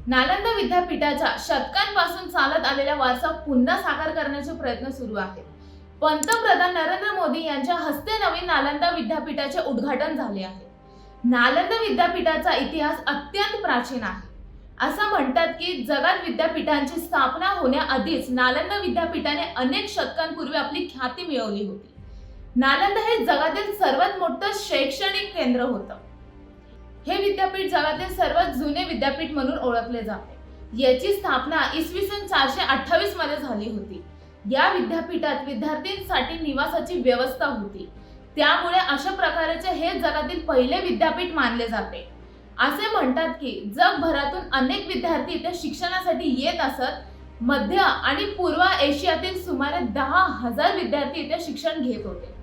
नालंदा विद्यापीठाच्या शतकांपासून चालत आलेला वारसा पुन्हा साकार करण्याचे प्रयत्न सुरू आहेत। पंतप्रधान नरेंद्र मोदी यांच्या हस्ते नवीन नालंदा विद्यापीठाचे उद्घाटन झाले आहे। नालंदा विद्यापीठाचा इतिहास अत्यंत प्राचीन आहे। असं म्हणतात की जगात विद्यापीठांची स्थापना होण्याआधीच नालंदा विद्यापीठाने अनेक शतकांपूर्वी आपली ख्याती मिळवली होती। नालंदा हे जगातील सर्वात मोठं शैक्षणिक केंद्र होतं। हे विद्यापीठ जगातील सर्वात जुने विद्यापीठ म्हणून ओळखले जाते। याची स्थापना इसवी सन 428 मध्ये झाली होती। या विद्यापीठात विद्यार्थ्यांसाठी निवासाची व्यवस्था होती, त्यामुळे अशा प्रकारचे हे जगातील पहिले विद्यापीठ मानले जाते। असे म्हणतात की जगभरातून अनेक विद्यार्थी इथे शिक्षणासाठी येत असत। मध्य आणि पूर्व आशियातील सुमारे 10,000 विद्यार्थी इथे शिक्षण घेत होते।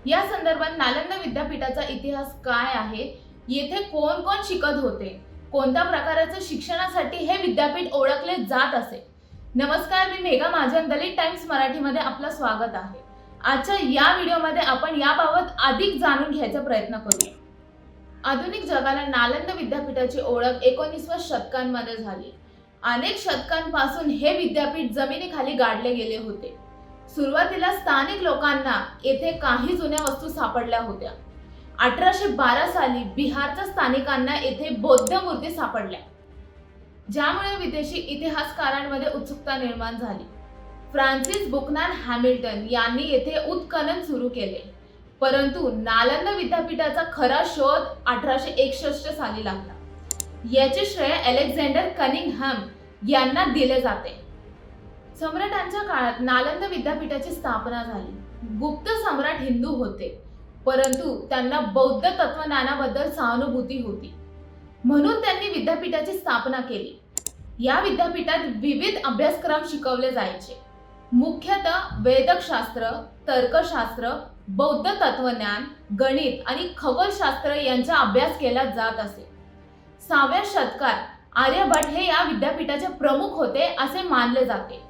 या संदर्भात नालंदा विद्यापीठाचा इतिहास काय आहे, येथे कोण कोण शिकत होते, कोणत्या प्रकारचे शिक्षणासाठी हे विद्यापीठ ओळखले जात असे। नमस्कार, मी मेघा महाजन, दलित टाइम्स मराठीमध्ये आपलं स्वागत आहे। आजच्या या व्हिडिओमध्ये आपण याबाबत अधिक जाणून घ्यायचा प्रयत्न करूया। आधुनिक जगाला नालंदा विद्यापीठाची ओळख 19व्या शतकांमध्ये झाली। अनेक शतकांपासून हे विद्यापीठ जमिनीखाली गाडले गेले होते। सुरुवातीला स्थानिक लोकांना येथे काही जुन्या वस्तू सापडल्या होत्या। 1812 साली बिहारच्या स्थानिकांना येथे बौद्ध मूर्ती सापडल्या, ज्यामुळे विदेशी इतिहासकारांमध्ये उत्सुकता निर्माण झाली। फ्रान्सिस बुकनॅन हॅमिल्टन यांनी येथे उत्खनन सुरू केले, परंतु नालंदा विद्यापीठाचा खरा शोध 1861 साली लागला। याचे श्रेय अलेक्झांडर कनिंगहॅम यांना दिले जाते। सम्राटांच्या काळात नालंदा विद्यापीठाची स्थापना झाली। गुप्त सम्राट हिंदू होते, परंतु त्यांना बौद्ध तत्वज्ञानाबद्दल सहानुभूती होती, म्हणून त्यांनी विद्यापीठाची स्थापना केली। या विद्यापीठात विविध अभ्यासक्रम शिकवले जायचे। मुख्यतः वेदशास्त्र, तर्कशास्त्र, बौद्ध तत्वज्ञान, गणित आणि खगोलशास्त्र यांचा अभ्यास केला जात असे। 6व्या शतकात आर्यभट्ट हे या विद्यापीठाचे प्रमुख होते असे मानले जाते।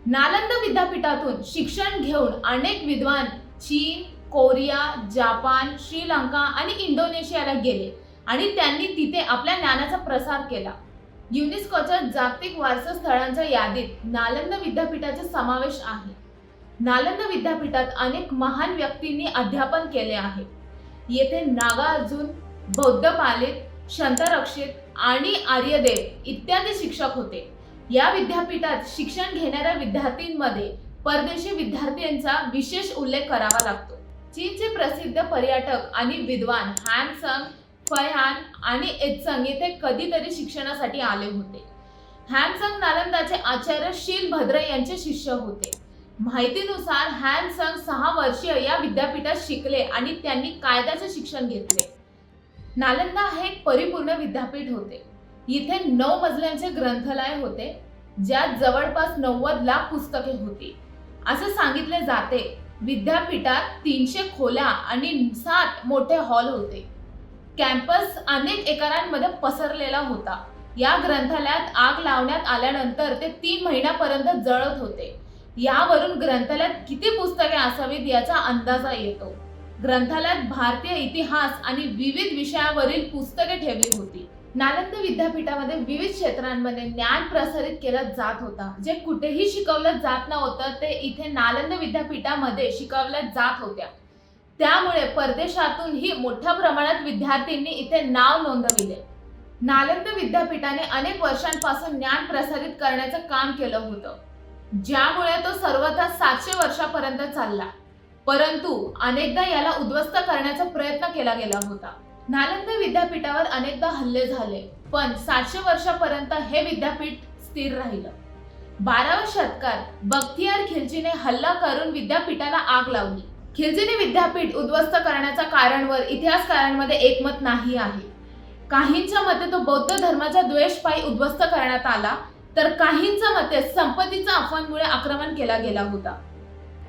नालंदा विद्यापीठातून शिक्षण घेऊन अनेक विद्वान चीन, कोरिया, जपान, श्रीलंका आणि इंडोनेशियाला गेले आणि त्यांनी तिथे आपल्या ज्ञानाचा प्रसार केला। युनेस्कोच्या जागतिक वारसा स्थळांच्या यादीत नालंदा विद्यापीठाचा समावेश आहे। नालंदा विद्यापीठात अनेक महान व्यक्तींनी अध्यापन केले आहे। येथे नागार्जुन, बौद्ध पालित, शंतरक्षित आणि आर्यदेव इत्यादी शिक्षक होते। या विद्यापीठात शिक्षण घेणाऱ्या विद्यार्थ्यांमध्ये परदेशी विद्यार्थ्यांचा विशेष उल्लेख करावा लागतो। चीनचे प्रसिद्ध पर्यटक आणि विद्वान हॅनसंग, फैहान आणि एत्संग येथे कधीतरी शिक्षणासाठी आले होते। हॅनसंग नालंदाचे आचार्य शीलभद्र यांचे शिष्य होते। माहितीनुसार हॅनसंग 6 वर्षीय या विद्यापीठात शिकले आणि त्यांनी कायद्याचे शिक्षण घेतले। नालंदा हे एक परिपूर्ण विद्यापीठ होते। इथे 9 मजल्यांचे ग्रंथालय होते, ज्यात जवळपास 90 लाख पुस्तके होती असे सांगितले जाते। विद्यापीठात 300 खोल्या आणि 7 मोठे हॉल होते। कॅम्पस अनेक एकरांमध्ये पसरलेला होता। या ग्रंथालयात आग लावण्यात आल्यानंतर ते 3 महिन्यापर्यंत जळत होते। यावरून ग्रंथालयात किती पुस्तके असावीत याचा अंदाज येतो। ग्रंथालयात भारतीय इतिहास आणि विविध विषयावरील पुस्तके ठेवली होती। नालंदा विद्यापीठामध्ये विविध क्षेत्रांमध्ये ज्ञान प्रसारित केलं जात होता। जे कुठेही शिकवलं जात नव्हतं ते इथे नालंदा विद्यापीठामध्ये शिकवल्या जात होत्या। त्यामुळे परदेशातूनही मोठ्या प्रमाणात विद्यार्थ्यांनी इथे नाव नोंदविले। नालंदा विद्यापीठाने अनेक वर्षांपासून ज्ञान प्रसारित करण्याचं काम केलं होतं, ज्यामुळे तो सर्वथा 700 वर्षापर्यंत चालला, परंतु अनेकदा याला उद्ध्वस्त करण्याचा प्रयत्न केला गेला होता। नालंदा विद्यापीठावर अनेकदा हल्ले झाले, पण 700 वर्षापर्यंत हे विद्यापीठ स्थिर राहिलं। 12व्या शतकात बख्तियार खिलजीने हल्ला करून विद्यापीठाला आग लावली। खिलजीने विद्यापीठ उद्ध्वस्त करण्याच्या कारणावर इतिहासकारांमध्ये एकमत नाही आहे। काहींच्या मते तो बौद्ध धर्माच्या द्वेषापायी उद्ध्वस्त करण्यात आला, तर काहींच्या मते संपत्तीच्या अफवांमुळे आक्रमण केला गेला होता।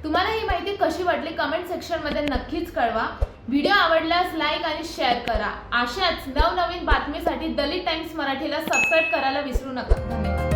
तुम्हाला ही माहिती कशी वाटली कमेंट सेक्शन मध्ये नक्कीच कळवा। व्हिडिओ आवडल्यास लाईक आणि शेअर करा। अशाच नवनवीन बातमीसाठी दलित टाइम्स मराठीला सबस्क्राइब करायला विसरू नका। धन्यवाद।